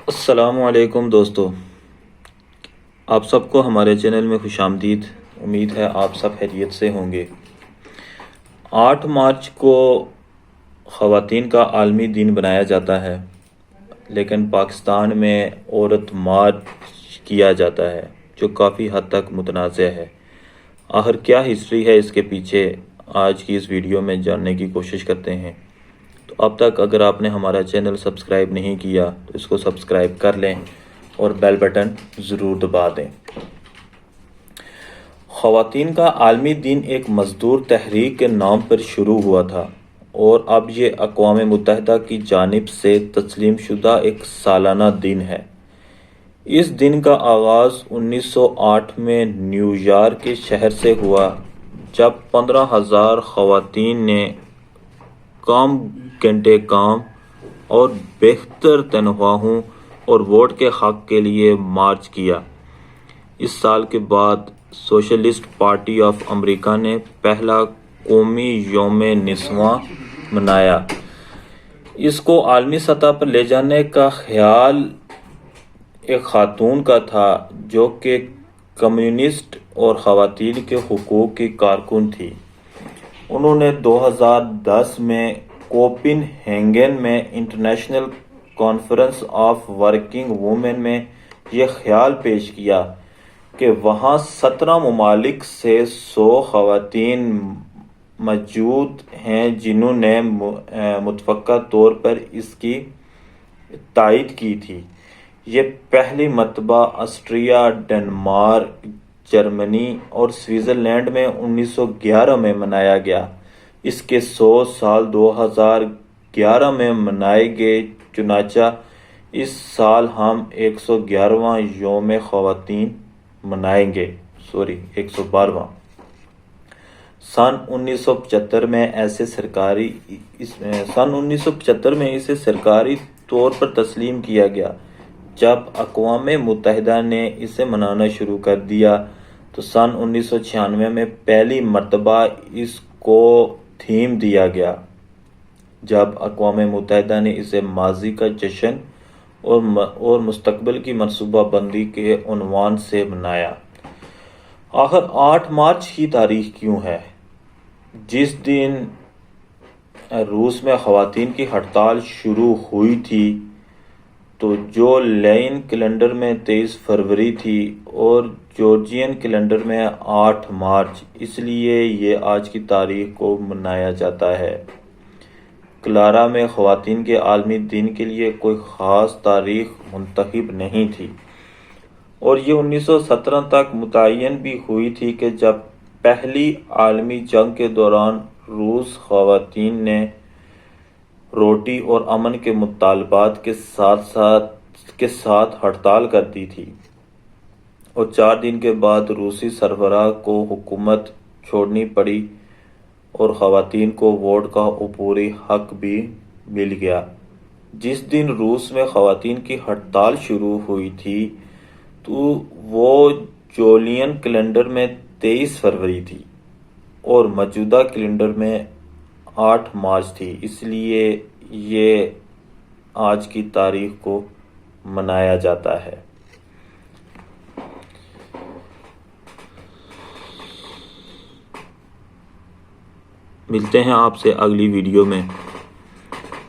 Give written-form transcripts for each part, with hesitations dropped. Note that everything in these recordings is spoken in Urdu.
السلام علیکم دوستو، آپ سب کو ہمارے چینل میں خوش آمدید۔ امید ہے آپ سب خیریت سے ہوں گے۔ 8 مارچ کو خواتین کا عالمی دن بنایا جاتا ہے، لیکن پاکستان میں عورت مارچ کیا جاتا ہے، جو کافی حد تک متنازع ہے۔ آخر کیا ہسٹری ہے اس کے پیچھے، آج کی اس ویڈیو میں جاننے کی کوشش کرتے ہیں۔ تو اب تک اگر آپ نے ہمارا چینل سبسکرائب نہیں کیا تو اس کو سبسکرائب کر لیں اور بیل بٹن ضرور دبا دیں۔ خواتین کا عالمی دن ایک مزدور تحریک کے نام پر شروع ہوا تھا اور اب یہ اقوام متحدہ کی جانب سے تسلیم شدہ ایک سالانہ دن ہے۔ اس دن کا آغاز 1908 میں نیو یارک کے شہر سے ہوا، جب 15,000 خواتین نے کم گھنٹے کام اور بہتر تنخواہوں اور ووٹ کے حق کے لیے مارچ کیا۔ اس سال کے بعد سوشلسٹ پارٹی آف امریکہ نے پہلا قومی یوم نسواں منایا۔ اس کو عالمی سطح پر لے جانے کا خیال ایک خاتون کا تھا جو کہ کمیونسٹ اور خواتین کے حقوق کی کارکن تھی۔ انہوں نے 2010 میں کوپن ہیگن میں international conference of working women میں یہ خیال پیش کیا کہ وہاں 17 ممالک سے 100 خواتین موجود ہیں جنہوں نے متفقہ طور پر اس کی تائید کی تھی۔ یہ پہلی مرتبہ آسٹریا، ڈنمارک، جرمنی اور سوئٹزرلینڈ میں 1911 میں منایا گیا۔ اس کے 100 سال 2011 میں منائے گئے، چنانچہ اس سال ہم 111واں یوم خواتین منائیں گے۔ 112واں۔ سن 1975 میں اسے سرکاری طور پر تسلیم کیا گیا۔ جب اقوام متحدہ نے اسے منانا شروع کر دیا تو سن 1996 میں پہلی مرتبہ اس کو تھیم دیا گیا، جب اقوام متحدہ نے اسے ماضی کا جشن اور مستقبل کی منصوبہ بندی کے عنوان سے منایا۔ آخر 8 مارچ کی تاریخ کیوں ہے؟ جس دن روس میں خواتین کی ہڑتال شروع ہوئی تھی تو جو لین کیلنڈر میں 23 فروری تھی اور جارجین کیلنڈر میں 8 مارچ، اس لیے یہ آج کی تاریخ کو منایا جاتا ہے۔ کلارا میں خواتین کے عالمی دن کے لیے کوئی خاص تاریخ منتخب نہیں تھی، اور یہ 1917 تک متعین بھی ہوئی تھی کہ جب پہلی عالمی جنگ کے دوران روس خواتین نے روٹی اور امن کے مطالبات کے ساتھ ہڑتال کر دی تھی، اور 4 دن کے بعد روسی سربراہ کو حکومت چھوڑنی پڑی اور خواتین کو ووٹ کا عبوری حق بھی مل گیا۔ جس دن روس میں خواتین کی ہڑتال شروع ہوئی تھی تو وہ جولین کیلنڈر میں 23 فروری تھی اور موجودہ کیلنڈر میں 8 مارچ تھی، اس لیے یہ آج کی تاریخ کو منایا جاتا ہے۔ ملتے ہیں آپ سے اگلی ویڈیو میں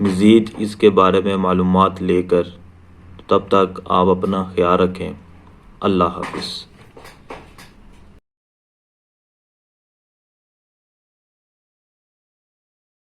مزید اس کے بارے میں معلومات لے کر۔ تب تک آپ اپنا خیال رکھیں۔ اللہ حافظ۔